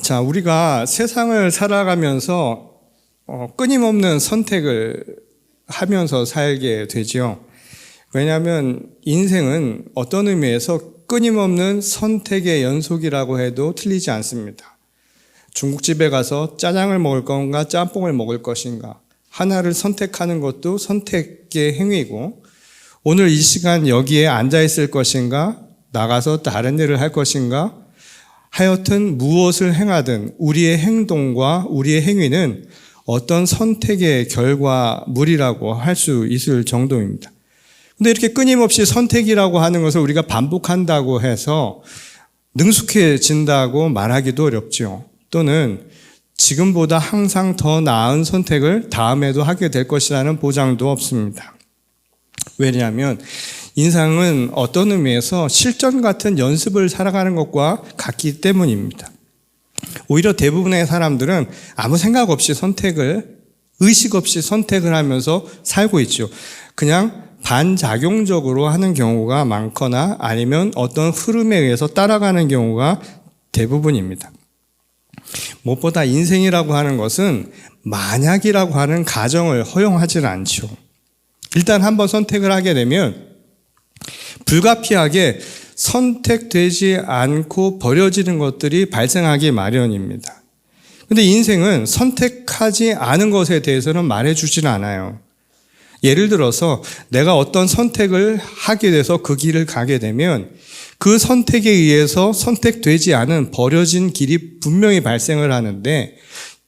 자, 우리가 세상을 살아가면서 끊임없는 선택을 하면서 살게 되죠. 왜냐하면 인생은 어떤 의미에서 끊임없는 선택의 연속이라고 해도 틀리지 않습니다. 중국집에 가서 짜장을 먹을 건가 짬뽕을 먹을 것인가 하나를 선택하는 것도 선택의 행위고, 오늘 이 시간 여기에 앉아 있을 것인가 나가서 다른 일을 할 것인가, 하여튼 무엇을 행하든 우리의 행동과 우리의 행위는 어떤 선택의 결과물이라고 할 수 있을 정도입니다. 근데 이렇게 끊임없이 선택이라고 하는 것을 우리가 반복한다고 해서 능숙해진다고 말하기도 어렵죠. 또는 지금보다 항상 더 나은 선택을 다음에도 하게 될 것이라는 보장도 없습니다. 왜냐하면 인생은 어떤 의미에서 실전 같은 연습을 살아가는 것과 같기 때문입니다. 오히려 대부분의 사람들은 아무 생각 없이 의식 없이 선택을 하면서 살고 있죠. 그냥 반작용적으로 하는 경우가 많거나 아니면 어떤 흐름에 의해서 따라가는 경우가 대부분입니다. 무엇보다 인생이라고 하는 것은 만약이라고 하는 가정을 허용하지는 않죠. 일단 한번 선택을 하게 되면 불가피하게 선택되지 않고 버려지는 것들이 발생하기 마련입니다. 근데 인생은 선택하지 않은 것에 대해서는 말해주지는 않아요. 예를 들어서 내가 어떤 선택을 하게 돼서 그 길을 가게 되면 그 선택에 의해서 선택되지 않은 버려진 길이 분명히 발생을 하는데,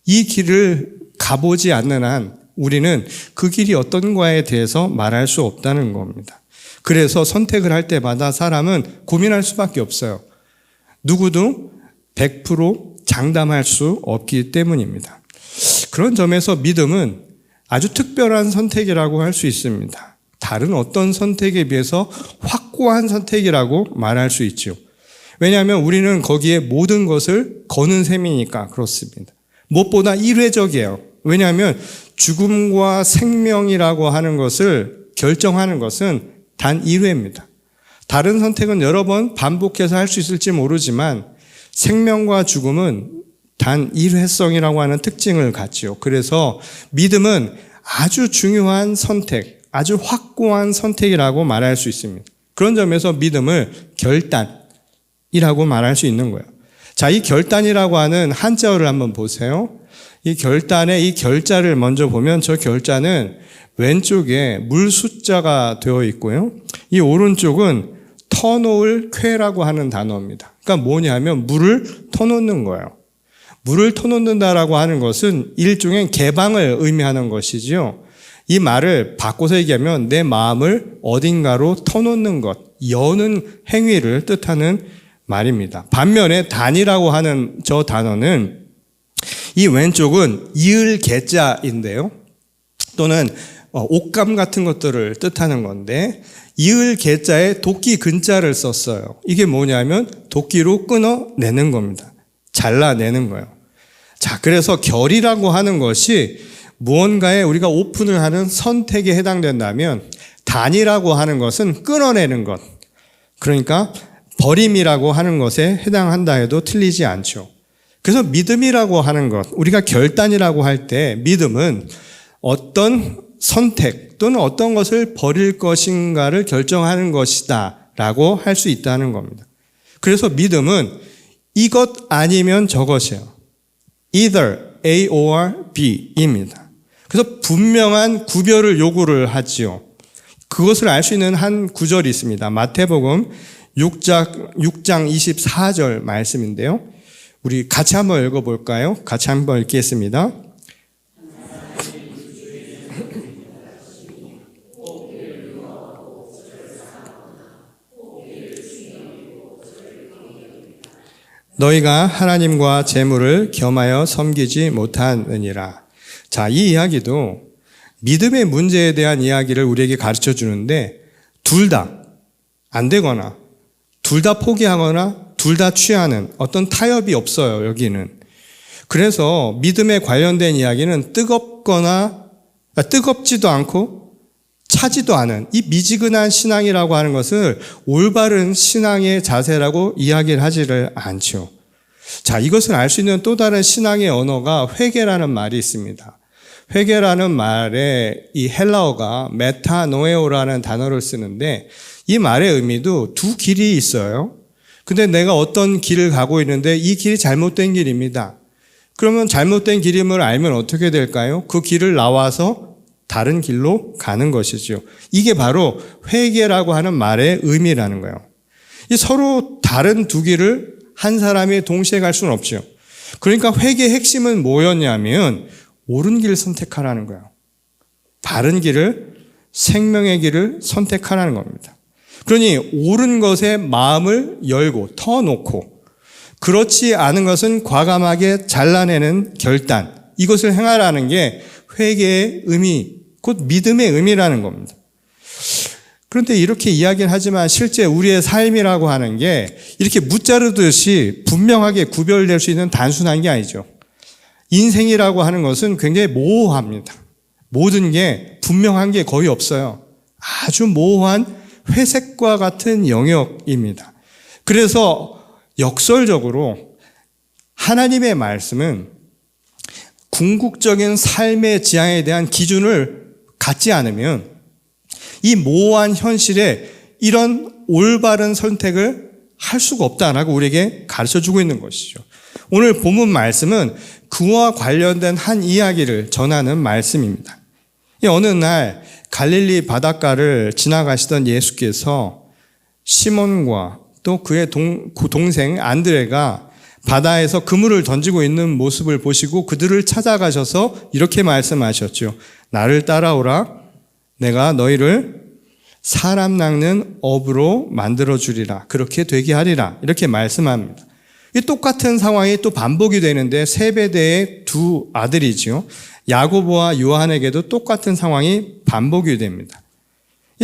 이 길을 가보지 않는 한 우리는 그 길이 어떤가에 대해서 말할 수 없다는 겁니다. 그래서 선택을 할 때마다 사람은 고민할 수밖에 없어요. 누구도 100% 장담할 수 없기 때문입니다. 그런 점에서 믿음은 아주 특별한 선택이라고 할 수 있습니다. 다른 어떤 선택에 비해서 확고한 선택이라고 말할 수 있죠. 왜냐하면 우리는 거기에 모든 것을 거는 셈이니까 그렇습니다. 무엇보다 일회적이에요. 왜냐하면 죽음과 생명이라고 하는 것을 결정하는 것은 단 1회입니다. 다른 선택은 여러 번 반복해서 할 수 있을지 모르지만 생명과 죽음은 단 1회성이라고 하는 특징을 갖지요. 그래서 믿음은 아주 중요한 선택, 아주 확고한 선택이라고 말할 수 있습니다. 그런 점에서 믿음을 결단이라고 말할 수 있는 거예요. 자, 이 결단이라고 하는 한자어를 한번 보세요. 이 결단의 이 결자를 먼저 보면 저 결자는 왼쪽에 물 숫자가 되어 있고요. 이 오른쪽은 터놓을 쾌라고 하는 단어입니다. 그러니까 뭐냐면 물을 터놓는 거예요. 물을 터놓는다라고 하는 것은 일종의 개방을 의미하는 것이지요. 이 말을 바꿔서 얘기하면 내 마음을 어딘가로 터놓는 것, 여는 행위를 뜻하는 말입니다. 반면에 단이라고 하는 저 단어는 이 왼쪽은 이을 개자인데요. 또는 옷감 같은 것들을 뜻하는 건데, 이을 개자에 도끼 근자를 썼어요. 이게 뭐냐면 도끼로 끊어내는 겁니다. 잘라내는 거예요. 자, 그래서 결이라고 하는 것이 무언가에 우리가 오픈을 하는 선택에 해당된다면, 단이라고 하는 것은 끊어내는 것, 그러니까 버림이라고 하는 것에 해당한다 해도 틀리지 않죠. 그래서 믿음이라고 하는 것, 우리가 결단이라고 할 때 믿음은 어떤 선택 또는 어떤 것을 버릴 것인가를 결정하는 것이다 라고 할 수 있다는 겁니다. 그래서 믿음은 이것 아니면 저것이에요. Either A or B입니다. 그래서 분명한 구별을 요구를 하지요. 그것을 알 수 있는 한 구절이 있습니다. 마태복음 6장 24절 말씀인데요. 우리 같이 한번 읽어볼까요? 같이 한번 읽겠습니다. 너희가 하나님과 재물을 겸하여 섬기지 못하느니라. 자, 이 이야기도 믿음의 문제에 대한 이야기를 우리에게 가르쳐 주는데, 둘 다 안 되거나 둘 다 포기하거나 둘 다 취하는 어떤 타협이 없어요, 여기는. 그래서 믿음에 관련된 이야기는 뜨겁지도 않고 차지도 않은 이 미지근한 신앙이라고 하는 것을 올바른 신앙의 자세라고 이야기를 하지를 않죠. 자, 이것을 알 수 있는 또 다른 신앙의 언어가 회개라는 말이 있습니다. 회개라는 말에 이 헬라어가 메타노에오라는 단어를 쓰는데 이 말의 의미도 두 길이 있어요. 근데 내가 어떤 길을 가고 있는데 이 길이 잘못된 길입니다. 그러면 잘못된 길임을 알면 어떻게 될까요? 그 길을 나와서 다른 길로 가는 것이죠. 이게 바로 회개라고 하는 말의 의미라는 거예요. 이 서로 다른 두 길을 한 사람이 동시에 갈 수는 없죠. 그러니까 회개의 핵심은 뭐였냐면 옳은 길을 선택하라는 거예요. 바른 길을, 생명의 길을 선택하라는 겁니다. 그러니 옳은 것에 마음을 열고 터놓고 그렇지 않은 것은 과감하게 잘라내는 결단, 이것을 행하라는 게 회개의 의미, 곧 믿음의 의미라는 겁니다. 그런데 이렇게 이야기는 하지만 실제 우리의 삶이라고 하는 게 이렇게 무자르듯이 분명하게 구별될 수 있는 단순한 게 아니죠. 인생이라고 하는 것은 굉장히 모호합니다. 모든 게 분명한 게 거의 없어요. 아주 모호한 회색과 같은 영역입니다. 그래서 역설적으로 하나님의 말씀은 궁극적인 삶의 지향에 대한 기준을 갖지 않으면 이 모호한 현실에 이런 올바른 선택을 할 수가 없다라고 우리에게 가르쳐주고 있는 것이죠. 오늘 본문 말씀은 그와 관련된 한 이야기를 전하는 말씀입니다. 어느 날 갈릴리 바닷가를 지나가시던 예수께서 시몬과 또 그의 동생 안드레가 바다에서 그물을 던지고 있는 모습을 보시고 그들을 찾아가셔서 이렇게 말씀하셨죠. 나를 따라오라. 내가 너희를 사람 낚는 어부로 만들어주리라. 그렇게 되게 하리라. 이렇게 말씀합니다. 이 똑같은 상황이 또 반복이 되는데 세베대의 두 아들이지요. 야고보와 요한에게도 똑같은 상황이 반복이 됩니다.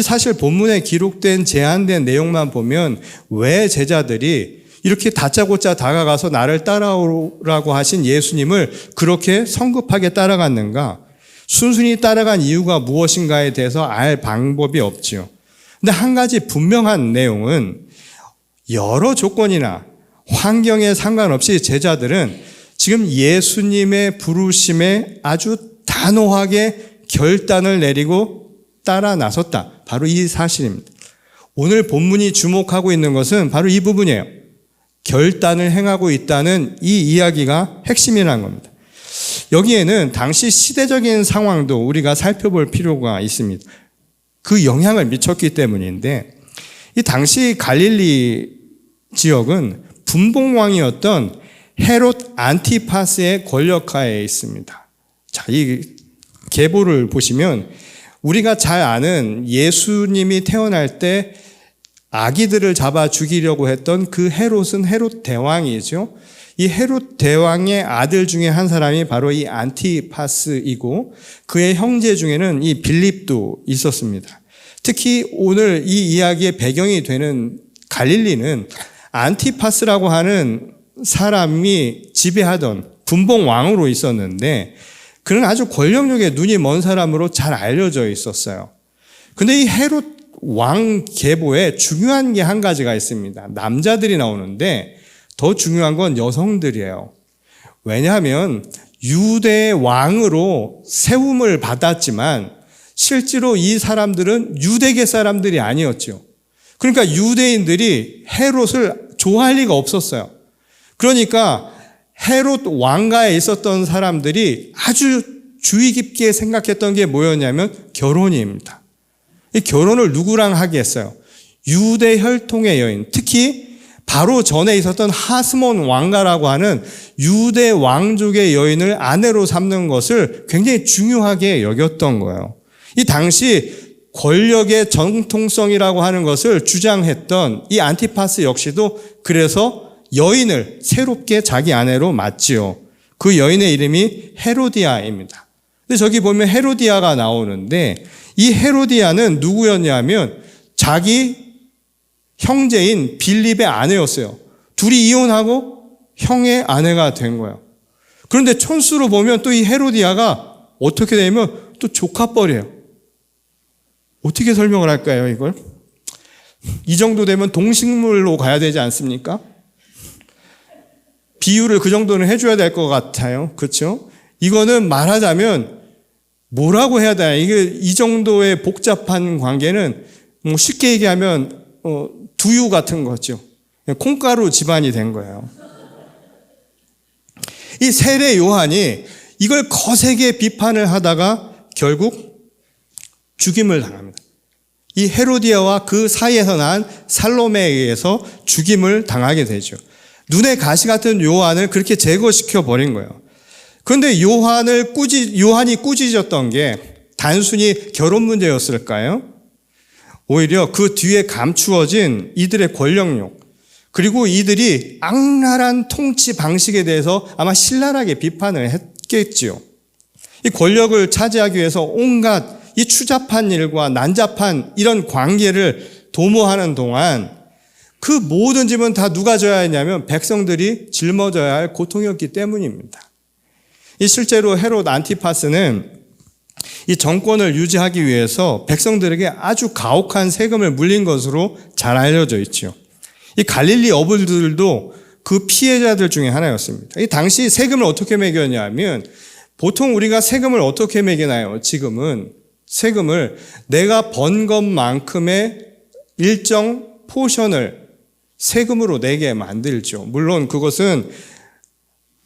사실 본문에 기록된 제한된 내용만 보면 왜 제자들이 이렇게 다짜고짜 다가가서 나를 따라오라고 하신 예수님을 그렇게 성급하게 따라갔는가? 순순히 따라간 이유가 무엇인가에 대해서 알 방법이 없지요. 근데 한 가지 분명한 내용은 여러 조건이나 환경에 상관없이 제자들은 지금 예수님의 부르심에 아주 단호하게 결단을 내리고 따라 나섰다. 바로 이 사실입니다. 오늘 본문이 주목하고 있는 것은 바로 이 부분이에요. 결단을 행하고 있다는 이 이야기가 핵심이라는 겁니다. 여기에는 당시 시대적인 상황도 우리가 살펴볼 필요가 있습니다. 그 영향을 미쳤기 때문인데 이 당시 갈릴리 지역은 분봉왕이었던 헤롯 안티파스의 권력하에 있습니다. 자, 이 계보를 보시면 우리가 잘 아는 예수님이 태어날 때 아기들을 잡아 죽이려고 했던 그 헤롯은 헤롯 대왕이죠. 이 헤롯 대왕의 아들 중에 한 사람이 바로 이 안티파스이고 그의 형제 중에는 이 빌립도 있었습니다. 특히 오늘 이 이야기의 배경이 되는 갈릴리는 안티파스라고 하는 사람이 지배하던 분봉왕으로 있었는데 그는 아주 권력력에 눈이 먼 사람으로 잘 알려져 있었어요. 근데 이 헤롯 왕 계보에 중요한 게 한 가지가 있습니다. 남자들이 나오는데 더 중요한 건 여성들이에요. 왜냐하면 유대의 왕으로 세움을 받았지만 실제로 이 사람들은 유대계 사람들이 아니었죠. 그러니까 유대인들이 헤롯을 좋아할 리가 없었어요. 그러니까 헤롯 왕가에 있었던 사람들이 아주 주의 깊게 생각했던 게 뭐였냐면 결혼입니다. 이 결혼을 누구랑 하겠어요? 유대 혈통의 여인, 특히 바로 전에 있었던 하스몬 왕가라고 하는 유대 왕족의 여인을 아내로 삼는 것을 굉장히 중요하게 여겼던 거예요. 이 당시 권력의 정통성이라고 하는 것을 주장했던 이 안티파스 역시도 그래서 여인을 새롭게 자기 아내로 맞지요. 그 여인의 이름이 헤로디아입니다. 근데 저기 보면 헤로디아가 나오는데 이 헤로디아는 누구였냐면 자기 형제인 빌립의 아내였어요. 둘이 이혼하고 형의 아내가 된 거예요. 그런데 촌수로 보면 또 이 헤로디아가 어떻게 되면 또 조카뻘이에요. 어떻게 설명을 할까요, 이걸? 이 정도 되면 동식물로 가야 되지 않습니까? 비유를 그 정도는 해줘야 될 것 같아요. 그렇죠? 이거는 말하자면 뭐라고 해야 되나? 이게 이 정도의 복잡한 관계는 뭐 쉽게 얘기하면 두유 같은 거죠. 콩가루 집안이 된 거예요. 이 세례 요한이 이걸 거세게 비판을 하다가 결국 죽임을 당합니다. 이 헤로디아와 그 사이에서 난 살로메에 의해서 죽임을 당하게 되죠. 눈에 가시 같은 요한을 그렇게 제거시켜 버린 거예요. 그런데 요한이 꾸짖었던 게 단순히 결혼 문제였을까요? 오히려 그 뒤에 감추어진 이들의 권력욕, 그리고 이들이 악랄한 통치 방식에 대해서 아마 신랄하게 비판을 했겠지요. 이 권력을 차지하기 위해서 온갖 이 추잡한 일과 난잡한 이런 관계를 도모하는 동안 그 모든 짐은 다 누가 져야 했냐면 백성들이 짊어져야 할 고통이었기 때문입니다. 이 실제로 헤롯 안티파스는 이 정권을 유지하기 위해서 백성들에게 아주 가혹한 세금을 물린 것으로 잘 알려져 있죠. 이 갈릴리 어부들도 그 피해자들 중에 하나였습니다. 이 당시 세금을 어떻게 매겼냐면 보통 우리가 세금을 어떻게 매기나요? 지금은 세금을 내가 번 것만큼의 일정 포션을 세금으로 내게 만들죠. 물론 그것은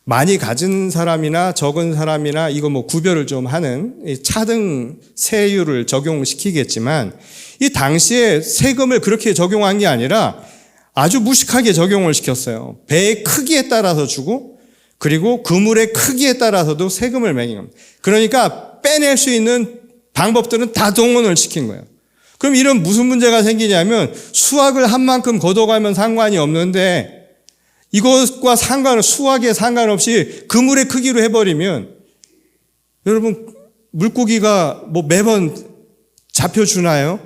많이 가진 사람이나 적은 사람이나 이거 뭐 구별을 좀 하는 차등 세율을 적용시키겠지만 이 당시에 세금을 그렇게 적용한 게 아니라 아주 무식하게 적용을 시켰어요. 배의 크기에 따라서 주고 그리고 그물의 크기에 따라서도 세금을 매긴 겁니다. 그러니까 빼낼 수 있는 방법들은 다 동원을 시킨 거예요. 그럼 이런 무슨 문제가 생기냐면 수확을 한 만큼 걷어가면 상관이 없는데 이것과 수확에 상관없이 그물의 크기로 해버리면 여러분 물고기가 뭐 매번 잡혀주나요?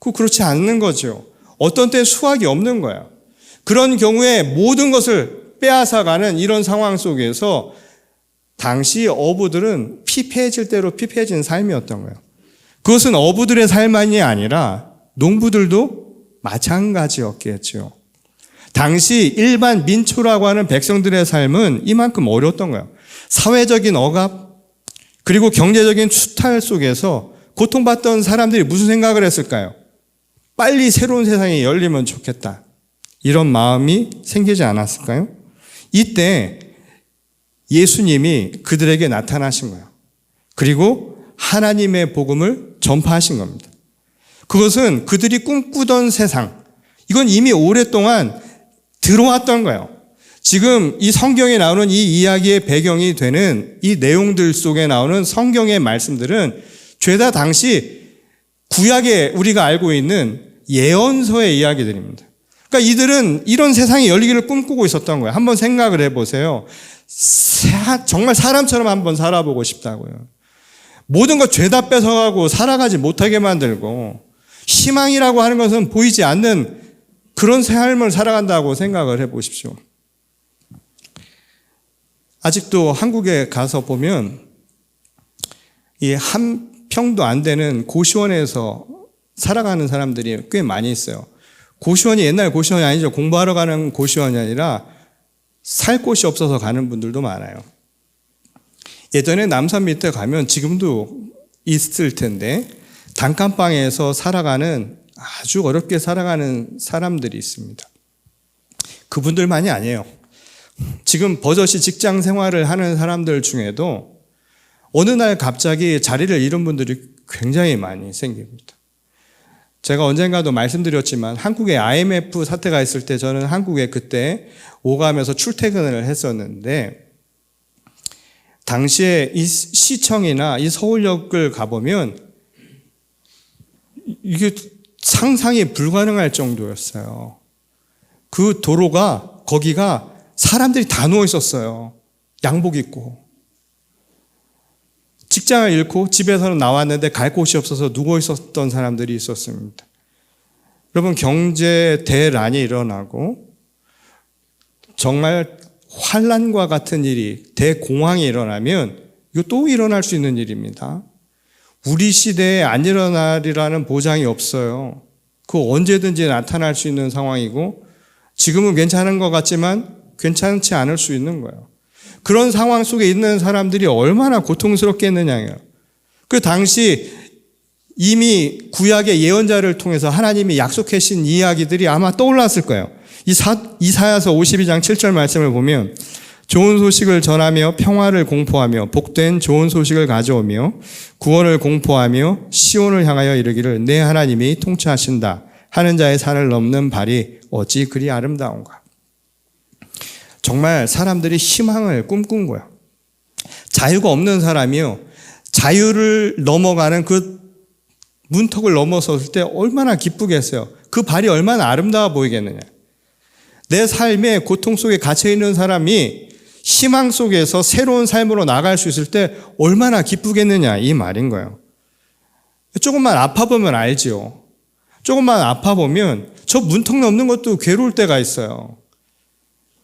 그렇지 않는 거죠. 어떤 때 수확이 없는 거예요. 그런 경우에 모든 것을 빼앗아가는 이런 상황 속에서 당시 어부들은 피폐해질 대로 피폐해진 삶이었던 거예요. 그것은 어부들의 삶만이 아니라 농부들도 마찬가지였겠죠. 당시 일반 민초라고 하는 백성들의 삶은 이만큼 어려웠던 거예요. 사회적인 억압, 그리고 경제적인 추탈 속에서 고통받던 사람들이 무슨 생각을 했을까요? 빨리 새로운 세상이 열리면 좋겠다. 이런 마음이 생기지 않았을까요? 이때 예수님이 그들에게 나타나신 거예요. 그리고 하나님의 복음을 전파하신 겁니다. 그것은 그들이 꿈꾸던 세상, 이건 이미 오랫동안 들어왔던 거예요. 지금 이 성경에 나오는 이 이야기의 배경이 되는 이 내용들 속에 나오는 성경의 말씀들은 죄다 당시 구약에 우리가 알고 있는 예언서의 이야기들입니다. 그러니까 이들은 이런 세상이 열리기를 꿈꾸고 있었던 거예요. 한번 생각을 해보세요. 정말 사람처럼 한번 살아보고 싶다고요. 모든 것 죄다 뺏어가고 살아가지 못하게 만들고 희망이라고 하는 것은 보이지 않는 그런 삶을 살아간다고 생각을 해보십시오. 아직도 한국에 가서 보면 이 한 평도 안 되는 고시원에서 살아가는 사람들이 꽤 많이 있어요. 고시원이 옛날 고시원이 아니죠. 공부하러 가는 고시원이 아니라 살 곳이 없어서 가는 분들도 많아요. 예전에 남산 밑에 가면 지금도 있을 텐데 단칸방에서 살아가는 아주 어렵게 살아가는 사람들이 있습니다. 그분들만이 아니에요. 지금 버젓이 직장 생활을 하는 사람들 중에도 어느 날 갑자기 자리를 잃은 분들이 굉장히 많이 생깁니다. 제가 언젠가도 말씀드렸지만 한국에 IMF 사태가 있을 때 저는 한국에 그때 오가면서 출퇴근을 했었는데 당시에 이 시청이나 이 서울역을 가보면 이게 상상이 불가능할 정도였어요. 그 도로가 거기가 사람들이 다 누워 있었어요. 양복 입고. 직장을 잃고 집에서는 나왔는데 갈 곳이 없어서 누워 있었던 사람들이 있었습니다. 여러분 경제 대란이 일어나고 정말 환란과 같은 일이 대공황이 일어나면 이거 또 일어날 수 있는 일입니다. 우리 시대에 안 일어나리라는 보장이 없어요. 그거 언제든지 나타날 수 있는 상황이고 지금은 괜찮은 것 같지만 괜찮지 않을 수 있는 거예요. 그런 상황 속에 있는 사람들이 얼마나 고통스럽겠느냐요. 그 당시 이미 구약의 예언자를 통해서 하나님이 약속해 주신 이야기들이 아마 떠올랐을 거예요. 이사야서 52장 7절 말씀을 보면 좋은 소식을 전하며 평화를 공포하며 복된 좋은 소식을 가져오며 구원을 공포하며 시온을 향하여 이르기를 내 하나님이 통치하신다 하는 자의 산을 넘는 발이 어찌 그리 아름다운가. 정말 사람들이 희망을 꿈꾼 거예요. 자유가 없는 사람이요, 자유를 넘어가는 그 문턱을 넘어섰을 때 얼마나 기쁘겠어요. 그 발이 얼마나 아름다워 보이겠느냐. 내 삶의 고통 속에 갇혀있는 사람이 희망 속에서 새로운 삶으로 나갈 수 있을 때 얼마나 기쁘겠느냐, 이 말인 거예요. 조금만 아파보면 알지요. 조금만 아파보면 저 문턱 넘는 것도 괴로울 때가 있어요.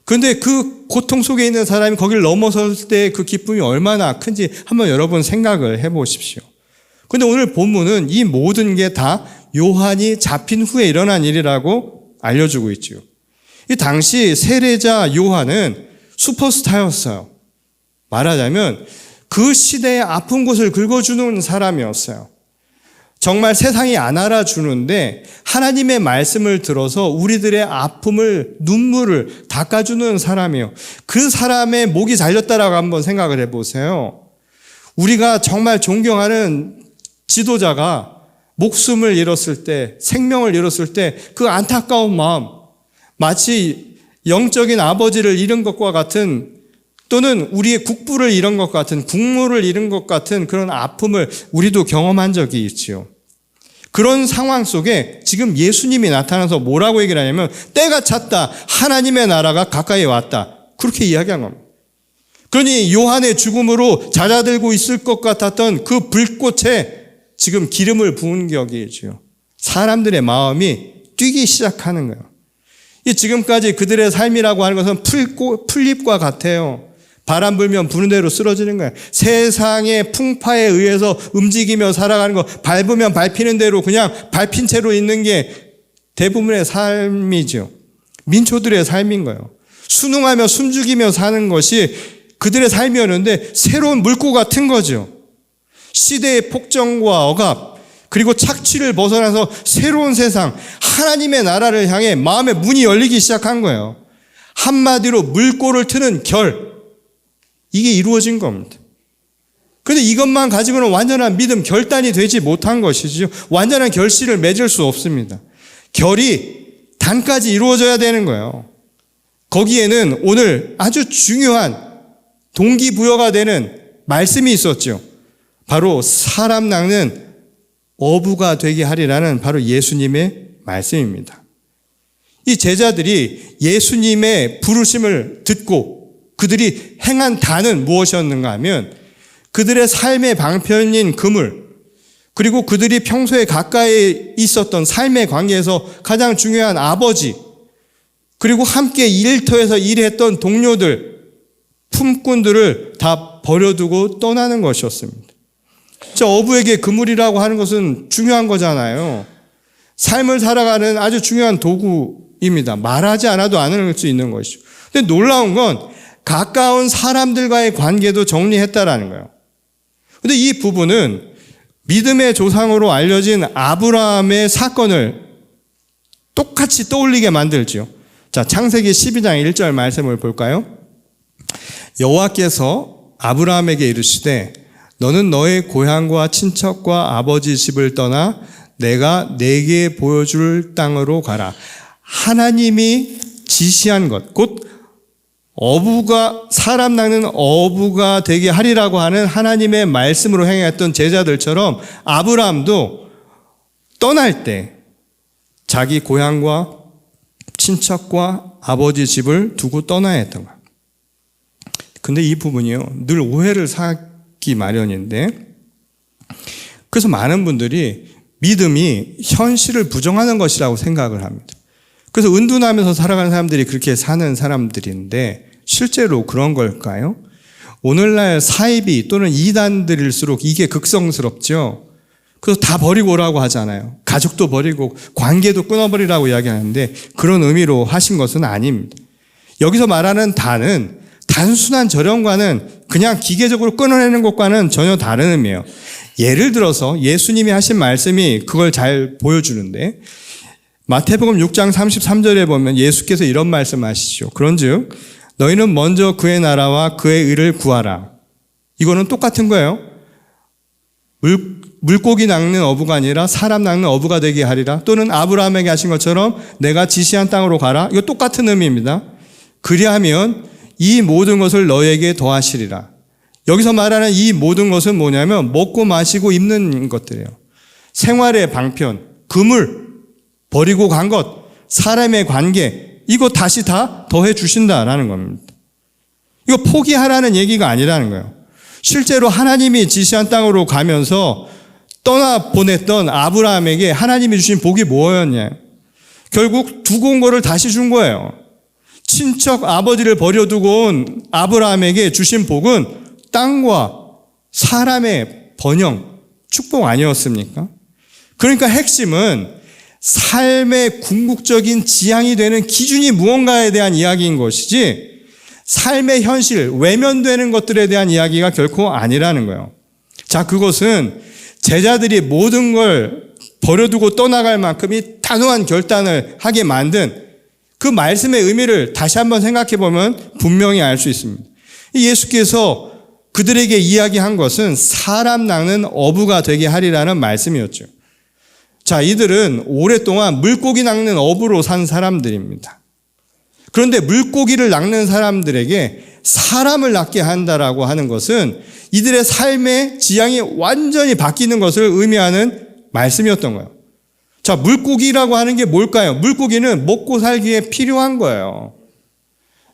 그런데 그 고통 속에 있는 사람이 거기를 넘어섰을 때 그 기쁨이 얼마나 큰지 한번 여러분 생각을 해보십시오. 그런데 오늘 본문은 이 모든 게 다 요한이 잡힌 후에 일어난 일이라고 알려주고 있죠. 이 당시 세례자 요한은 슈퍼스타였어요. 말하자면 그 시대의 아픈 곳을 긁어주는 사람이었어요. 정말 세상이 안 알아주는데 하나님의 말씀을 들어서 우리들의 아픔을, 눈물을 닦아주는 사람이에요. 그 사람의 목이 잘렸다라고 한번 생각을 해보세요. 우리가 정말 존경하는 지도자가 목숨을 잃었을 때, 생명을 잃었을 때 그 안타까운 마음, 마치 영적인 아버지를 잃은 것과 같은, 또는 우리의 국부를 잃은 것 같은, 국모를 잃은 것 같은 그런 아픔을 우리도 경험한 적이 있지요. 그런 상황 속에 지금 예수님이 나타나서 뭐라고 얘기를 하냐면 때가 찼다, 하나님의 나라가 가까이 왔다, 그렇게 이야기한 겁니다. 그러니 요한의 죽음으로 잦아들고 있을 것 같았던 그 불꽃에 지금 기름을 부은 격이지요. 사람들의 마음이 뛰기 시작하는 거예요. 이 지금까지 그들의 삶이라고 하는 것은 풀잎과 같아요. 바람 불면 부는 대로 쓰러지는 거예요. 세상의 풍파에 의해서 움직이며 살아가는 거, 밟으면 밟히는 대로 그냥 밟힌 채로 있는 게 대부분의 삶이죠. 민초들의 삶인 거예요. 순응하며 숨죽이며 사는 것이 그들의 삶이었는데 새로운 물고 같은 거죠. 시대의 폭정과 억압, 그리고 착취를 벗어나서 새로운 세상, 하나님의 나라를 향해 마음의 문이 열리기 시작한 거예요. 한마디로 물꼬를 트는 결, 이게 이루어진 겁니다. 그런데 이것만 가지고는 완전한 믿음, 결단이 되지 못한 것이죠. 완전한 결실을 맺을 수 없습니다. 결이 단까지 이루어져야 되는 거예요. 거기에는 오늘 아주 중요한 동기부여가 되는 말씀이 있었죠. 바로 사람 낚는 어부가 되게 하리라는 바로 예수님의 말씀입니다. 이 제자들이 예수님의 부르심을 듣고 그들이 행한 단은 무엇이었는가 하면 그들의 삶의 방편인 그물, 그리고 그들이 평소에 가까이 있었던 삶의 관계에서 가장 중요한 아버지, 그리고 함께 일터에서 일했던 동료들, 품꾼들을 다 버려두고 떠나는 것이었습니다. 저 어부에게 그물이라고 하는 것은 중요한 거잖아요. 삶을 살아가는 아주 중요한 도구입니다. 말하지 않아도 알 수 있는 것이죠. 근데 놀라운 건 가까운 사람들과의 관계도 정리했다라는 거예요. 근데 이 부분은 믿음의 조상으로 알려진 아브라함의 사건을 똑같이 떠올리게 만들죠. 자, 창세기 12장 1절 말씀을 볼까요? 여호와께서 아브라함에게 이르시되 너는 너의 고향과 친척과 아버지 집을 떠나 내가 네게 보여줄 땅으로 가라. 하나님이 지시한 것, 곧 어부가, 사람 낚는 어부가 되게 하리라고 하는 하나님의 말씀으로 행했던 제자들처럼 아브라함도 떠날 때 자기 고향과 친척과 아버지 집을 두고 떠나야 했던 거예요. 근데 이 부분이요, 늘 오해를 사기 마련인데, 그래서 많은 분들이 믿음이 현실을 부정하는 것이라고 생각을 합니다. 그래서 은둔하면서 살아가는 사람들이 그렇게 사는 사람들인데 실제로 그런 걸까요? 오늘날 사이비 또는 이단들일수록 이게 극성스럽죠. 그래서 다 버리고 오라고 하잖아요. 가족도 버리고 관계도 끊어버리라고 이야기하는데 그런 의미로 하신 것은 아닙니다. 여기서 말하는 다는 단순한 절연과는 그냥 기계적으로 끊어내는 것과는 전혀 다른 의미예요. 예를 들어서 예수님이 하신 말씀이 그걸 잘 보여주는데, 마태복음 6장 33절에 보면 예수께서 이런 말씀하시죠. 그런즉 너희는 먼저 그의 나라와 그의 의를 구하라. 이거는 똑같은 거예요. 물고기 낚는 어부가 아니라 사람 낚는 어부가 되게 하리라. 또는 아브라함에게 하신 것처럼 내가 지시한 땅으로 가라. 이거 똑같은 의미입니다. 그리하면 이 모든 것을 너에게 더하시리라. 여기서 말하는 이 모든 것은 뭐냐면 먹고 마시고 입는 것들이에요. 생활의 방편, 그물, 버리고 간 것, 사람의 관계, 이거 다시 다 더해 주신다라는 겁니다. 이거 포기하라는 얘기가 아니라는 거예요. 실제로 하나님이 지시한 땅으로 가면서 떠나 보냈던 아브라함에게 하나님이 주신 복이 뭐였냐? 결국 두고 온 거를 다시 준 거예요. 친척 아버지를 버려두고 온 아브라함에게 주신 복은 땅과 사람의 번영, 축복 아니었습니까? 그러니까 핵심은 삶의 궁극적인 지향이 되는 기준이 무언가에 대한 이야기인 것이지 삶의 현실, 외면되는 것들에 대한 이야기가 결코 아니라는 거예요. 자, 그것은 제자들이 모든 걸 버려두고 떠나갈 만큼이 단호한 결단을 하게 만든 그 말씀의 의미를 다시 한번 생각해 보면 분명히 알 수 있습니다. 예수께서 그들에게 이야기한 것은 사람 낚는 어부가 되게 하리라는 말씀이었죠. 자, 이들은 오랫동안 물고기 낚는 어부로 산 사람들입니다. 그런데 물고기를 낚는 사람들에게 사람을 낚게 한다라고 하는 것은 이들의 삶의 지향이 완전히 바뀌는 것을 의미하는 말씀이었던 거예요. 자, 물고기라고 하는 게 뭘까요? 물고기는 먹고 살기에 필요한 거예요.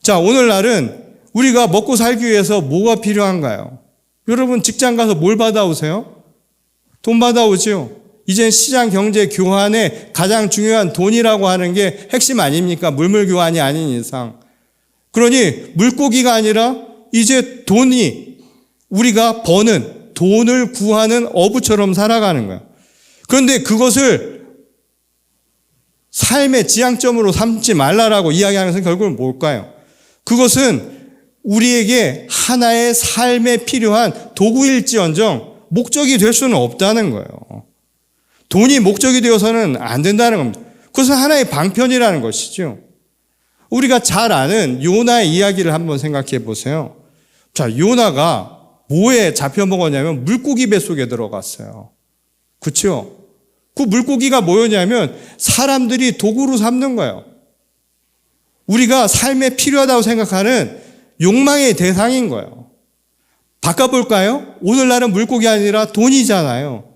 자, 오늘날은 우리가 먹고 살기 위해서 뭐가 필요한가요? 여러분 직장 가서 뭘 받아오세요? 돈 받아오죠. 이젠 시장 경제 교환의 가장 중요한 돈이라고 하는 게 핵심 아닙니까? 물물 교환이 아닌 이상. 그러니 물고기가 아니라 이제 돈이 우리가 버는 돈을 구하는 어부처럼 살아가는 거예요. 그런데 그것을 삶의 지향점으로 삼지 말라라고 이야기하는 것은 결국은 뭘까요? 그것은 우리에게 하나의 삶에 필요한 도구일지언정 목적이 될 수는 없다는 거예요. 돈이 목적이 되어서는 안 된다는 겁니다. 그것은 하나의 방편이라는 것이죠. 우리가 잘 아는 요나의 이야기를 한번 생각해 보세요. 자, 요나가 뭐에 잡혀 먹었냐면 물고기 뱃속에 들어갔어요. 그렇죠? 그 물고기가 뭐였냐면 사람들이 도구로 삼는 거예요. 우리가 삶에 필요하다고 생각하는 욕망의 대상인 거예요. 바꿔볼까요? 오늘날은 물고기 아니라 돈이잖아요.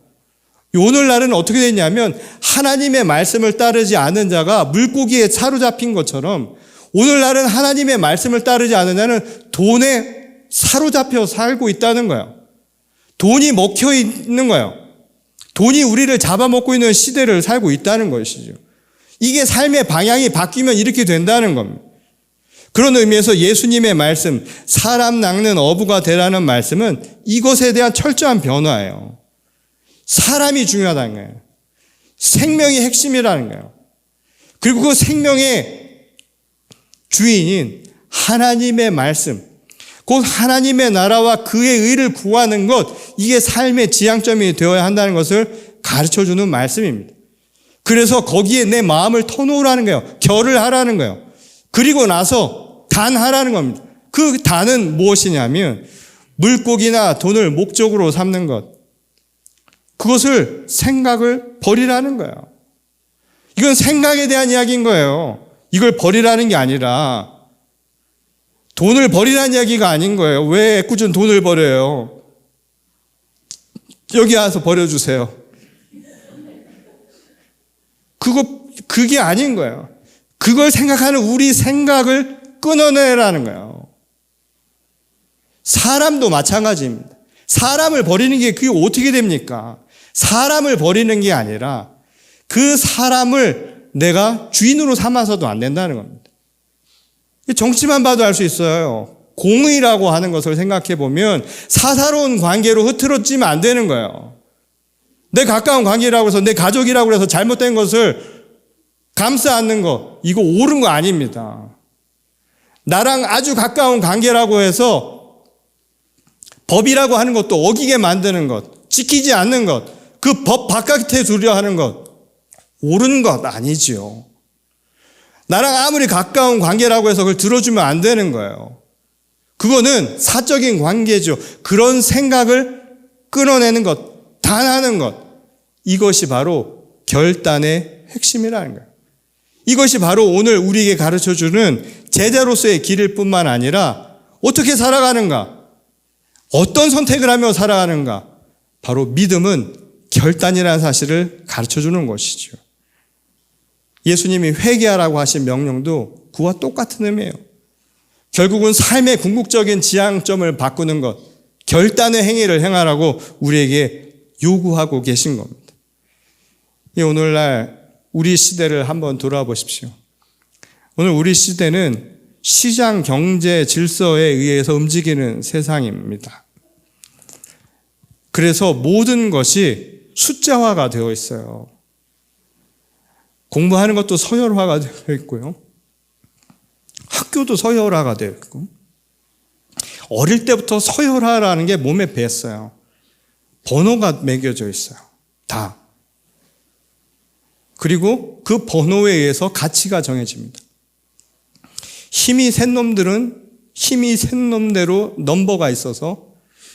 오늘날은 어떻게 됐냐면 하나님의 말씀을 따르지 않은 자가 물고기에 사로잡힌 것처럼 오늘날은 하나님의 말씀을 따르지 않은 자는 돈에 사로잡혀 살고 있다는 거예요. 돈이 먹혀 있는 거예요. 돈이 우리를 잡아먹고 있는 시대를 살고 있다는 것이죠. 이게 삶의 방향이 바뀌면 이렇게 된다는 겁니다. 그런 의미에서 예수님의 말씀, 사람 낚는 어부가 되라는 말씀은 이것에 대한 철저한 변화예요. 사람이 중요하다는 거예요. 생명이 핵심이라는 거예요. 그리고 그 생명의 주인인 하나님의 말씀, 곧 하나님의 나라와 그의 의를 구하는 것, 이게 삶의 지향점이 되어야 한다는 것을 가르쳐주는 말씀입니다. 그래서 거기에 내 마음을 터놓으라는 거예요. 결을 하라는 거예요. 그리고 나서 단하라는 겁니다. 그 단은 무엇이냐면 물고기나 돈을 목적으로 삼는 것, 그것을 생각을 버리라는 거예요. 이건 생각에 대한 이야기인 거예요. 이걸 버리라는 게 아니라 돈을 버리라는 이야기가 아닌 거예요. 왜 애꿎은 돈을 버려요? 여기 와서 버려주세요. 그게 아닌 거예요. 그걸 생각하는 우리 생각을 끊어내라는 거예요. 사람도 마찬가지입니다. 사람을 버리는 게 그게 어떻게 됩니까? 사람을 버리는 게 아니라 그 사람을 내가 주인으로 삼아서도 안 된다는 겁니다. 정치만 봐도 알 수 있어요. 공의라고 하는 것을 생각해 보면 사사로운 관계로 흐트러지면 안 되는 거예요. 내 가까운 관계라고 해서 내 가족이라고 해서 잘못된 것을 감싸 안는 거, 이거 옳은 거 아닙니다. 나랑 아주 가까운 관계라고 해서 법이라고 하는 것도 어기게 만드는 것, 지키지 않는 것, 그 법 바깥에 두려 하는 것, 옳은 것 아니지요. 나랑 아무리 가까운 관계라고 해서 그걸 들어주면 안 되는 거예요. 그거는 사적인 관계죠. 그런 생각을 끊어내는 것, 단하는 것, 이것이 바로 결단의 핵심이라는 거예요. 이것이 바로 오늘 우리에게 가르쳐주는 제자로서의 길일 뿐만 아니라 어떻게 살아가는가, 어떤 선택을 하며 살아가는가, 바로 믿음은 결단이라는 사실을 가르쳐주는 것이죠. 예수님이 회개하라고 하신 명령도 그와 똑같은 의미예요. 결국은 삶의 궁극적인 지향점을 바꾸는 것, 결단의 행위를 행하라고 우리에게 요구하고 계신 겁니다. 오늘날 우리 시대를 한번 돌아보십시오. 오늘 우리 시대는 시장 경제 질서에 의해서 움직이는 세상입니다. 그래서 모든 것이 숫자화가 되어 있어요. 공부하는 것도 서열화가 되어 있고요. 학교도 서열화가 되어 있고, 어릴 때부터 서열화라는 게 몸에 배었어요. 번호가 매겨져 있어요. 다. 그리고 그 번호에 의해서 가치가 정해집니다. 힘이 센 놈들은 힘이 센 놈대로 넘버가 있어서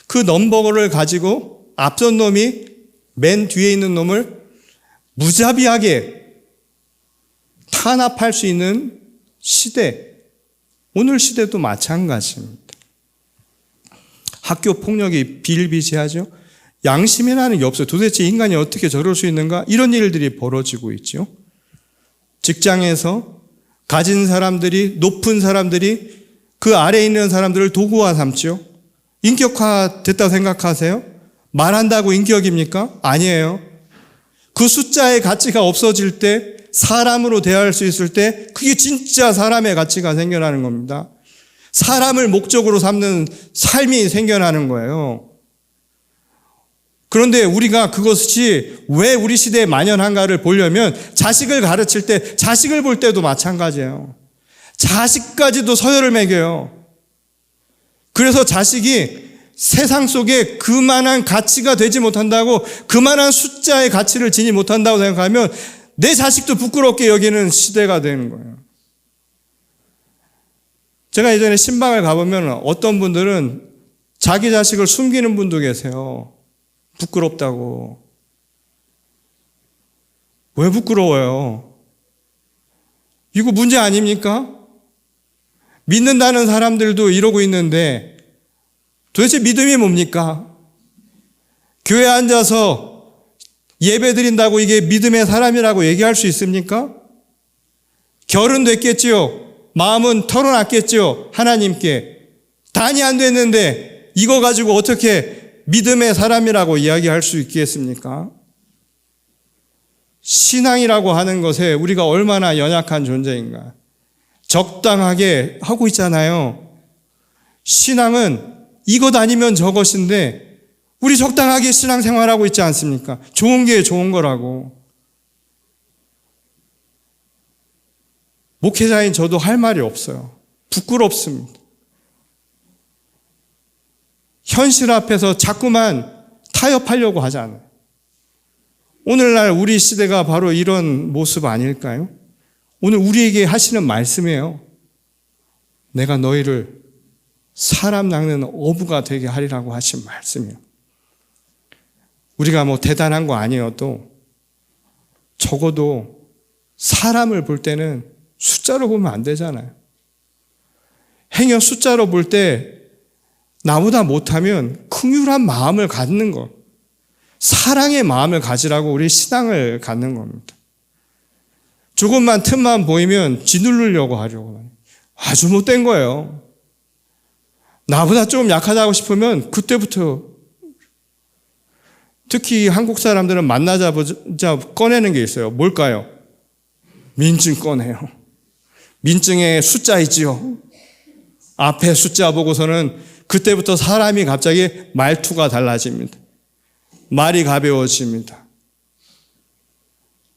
그 넘버를 가지고 앞선 놈이 맨 뒤에 있는 놈을 무자비하게 탄압할 수 있는 시대, 오늘 시대도 마찬가지입니다. 학교 폭력이 비일비재하죠. 양심이라는 게 없어요. 도대체 인간이 어떻게 저럴 수 있는가? 이런 일들이 벌어지고 있죠. 직장에서 가진 사람들이, 높은 사람들이 그 아래에 있는 사람들을 도구화 삼죠. 인격화 됐다고 생각하세요? 말한다고 인격입니까? 아니에요. 그 숫자의 가치가 없어질 때, 사람으로 대할 수 있을 때 그게 진짜 사람의 가치가 생겨나는 겁니다. 사람을 목적으로 삼는 삶이 생겨나는 거예요. 그런데 우리가 그것이 왜 우리 시대에 만연한가를 보려면 자식을 가르칠 때, 자식을 볼 때도 마찬가지예요. 자식까지도 서열을 매겨요. 그래서 자식이 세상 속에 그만한 가치가 되지 못한다고, 그만한 숫자의 가치를 지니 못한다고 생각하면 내 자식도 부끄럽게 여기는 시대가 되는 거예요. 제가 예전에 신방을 가보면 어떤 분들은 자기 자식을 숨기는 분도 계세요. 부끄럽다고. 왜 부끄러워요? 이거 문제 아닙니까? 믿는다는 사람들도 이러고 있는데 도대체 믿음이 뭡니까? 교회에 앉아서 예배 드린다고 이게 믿음의 사람이라고 얘기할 수 있습니까? 결은 됐겠지요. 마음은 털어놨겠지요. 하나님께. 단이 안 됐는데 이거 가지고 어떻게 믿음의 사람이라고 이야기할 수 있겠습니까? 신앙이라고 하는 것에 우리가 얼마나 연약한 존재인가. 적당하게 하고 있잖아요. 신앙은 이것 아니면 저것인데 우리 적당하게 신앙생활하고 있지 않습니까? 좋은 게 좋은 거라고. 목회자인 저도 할 말이 없어요. 부끄럽습니다. 현실 앞에서 자꾸만 타협하려고 하지 않아요. 오늘날 우리 시대가 바로 이런 모습 아닐까요? 오늘 우리에게 하시는 말씀이에요. 내가 너희를 사람 낚는 어부가 되게 하리라고 하신 말씀이에요. 우리가 뭐 대단한 거 아니어도 적어도 사람을 볼 때는 숫자로 보면 안 되잖아요. 행여 숫자로 볼 때 나보다 못하면 긍휼한 마음을 갖는 것, 사랑의 마음을 가지라고 우리 신앙을 갖는 겁니다. 조금만 틈만 보이면 짓누르려고 하려고 해요. 아주 못된 거예요. 나보다 좀 약하다고 싶으면 그때부터, 특히 한국 사람들은 만나자마자 꺼내는 게 있어요. 뭘까요? 민증 꺼내요. 민증에 숫자 있지요. 앞에 숫자 보고서는 그때부터 사람이 갑자기 말투가 달라집니다. 말이 가벼워집니다.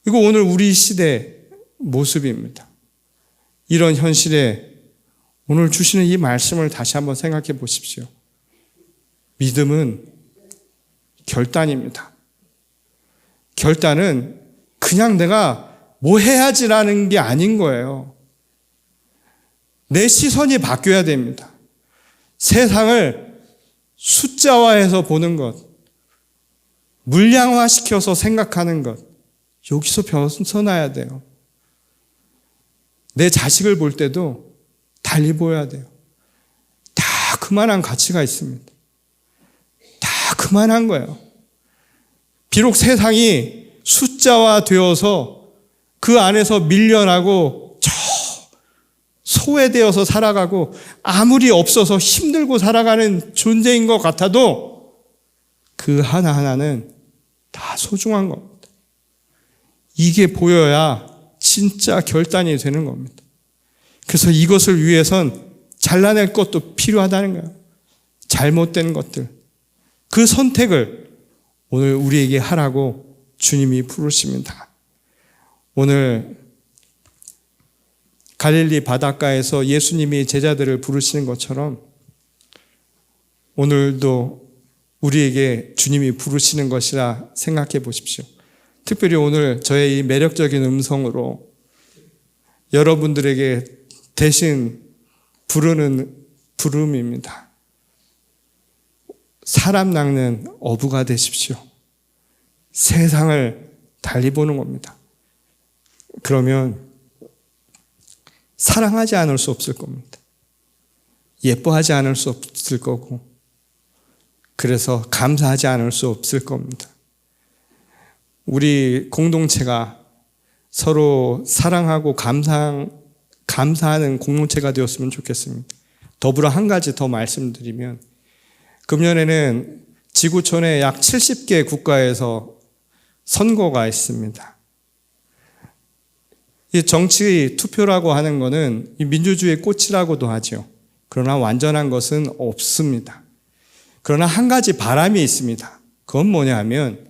이거 오늘 우리 시대 모습입니다. 이런 현실에 오늘 주시는 이 말씀을 다시 한번 생각해 보십시오. 믿음은 결단입니다. 결단은 그냥 내가 뭐 해야지라는 게 아닌 거예요. 내 시선이 바뀌어야 됩니다. 세상을 숫자화해서 보는 것, 물량화시켜서 생각하는 것, 여기서 벗어나야 돼요. 내 자식을 볼 때도 달리 보여야 돼요. 다 그만한 가치가 있습니다. 다 그만한 거예요. 비록 세상이 숫자화되어서 그 안에서 밀려나고 소외되어서 살아가고 아무리 없어서 힘들고 살아가는 존재인 것 같아도 그 하나하나는 다 소중한 겁니다. 이게 보여야 진짜 결단이 되는 겁니다. 그래서 이것을 위해선 잘라낼 것도 필요하다는 거예요. 잘못된 것들. 그 선택을 오늘 우리에게 하라고 주님이 부르십니다. 오늘 갈릴리 바닷가에서 예수님이 제자들을 부르시는 것처럼 오늘도 우리에게 주님이 부르시는 것이라 생각해 보십시오. 특별히 오늘 저의 이 매력적인 음성으로 여러분들에게 대신 부르는 부름입니다. 사람 낚는 어부가 되십시오. 세상을 달리 보는 겁니다. 그러면 사랑하지 않을 수 없을 겁니다. 예뻐하지 않을 수 없을 거고, 그래서 감사하지 않을 수 없을 겁니다. 우리 공동체가 서로 사랑하고 감사하는 공동체가 되었으면 좋겠습니다. 더불어 한 가지 더 말씀드리면, 금년에는 지구촌에 약 70개 국가에서 선거가 있습니다. 이 정치 투표라고 하는 것은 민주주의의 꽃이라고도 하죠. 그러나 완전한 것은 없습니다. 그러나 한 가지 바람이 있습니다. 그건 뭐냐면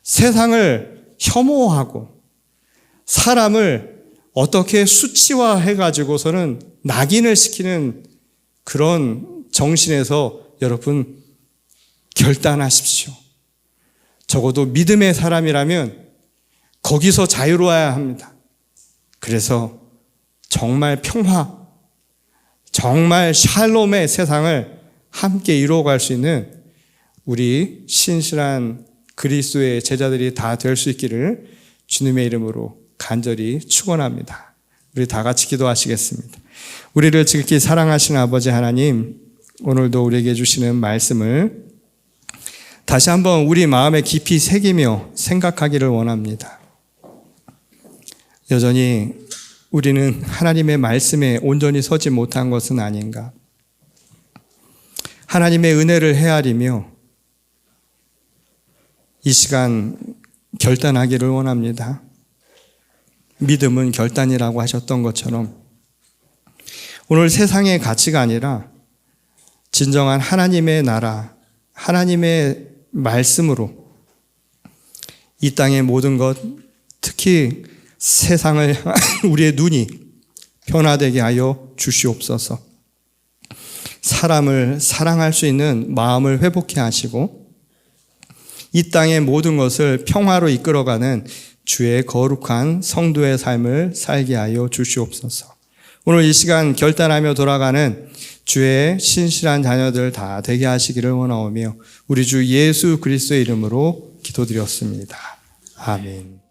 세상을 혐오하고 사람을 어떻게 수치화해가지고서는 낙인을 시키는 그런 정신에서 여러분 결단하십시오. 적어도 믿음의 사람이라면 거기서 자유로워야 합니다. 그래서 정말 평화, 정말 샬롬의 세상을 함께 이루어갈 수 있는 우리 신실한 그리스도의 제자들이 다 될 수 있기를 주님의 이름으로 간절히 축원합니다. 우리 다 같이 기도하시겠습니다. 우리를 지극히 사랑하시는 아버지 하나님, 오늘도 우리에게 주시는 말씀을 다시 한번 우리 마음에 깊이 새기며 생각하기를 원합니다. 여전히 우리는 하나님의 말씀에 온전히 서지 못한 것은 아닌가? 하나님의 은혜를 헤아리며 이 시간 결단하기를 원합니다. 믿음은 결단이라고 하셨던 것처럼 오늘 세상의 가치가 아니라 진정한 하나님의 나라, 하나님의 말씀으로 이 땅의 모든 것, 특히 세상을 우리의 눈이 변화되게 하여 주시옵소서. 사람을 사랑할 수 있는 마음을 회복해 하시고 이 땅의 모든 것을 평화로 이끌어가는 주의 거룩한 성도의 삶을 살게 하여 주시옵소서. 오늘 이 시간 결단하며 돌아가는 주의 신실한 자녀들 다 되게 하시기를 원하오며 우리 주 예수 그리스도의 이름으로 기도드렸습니다. 아멘.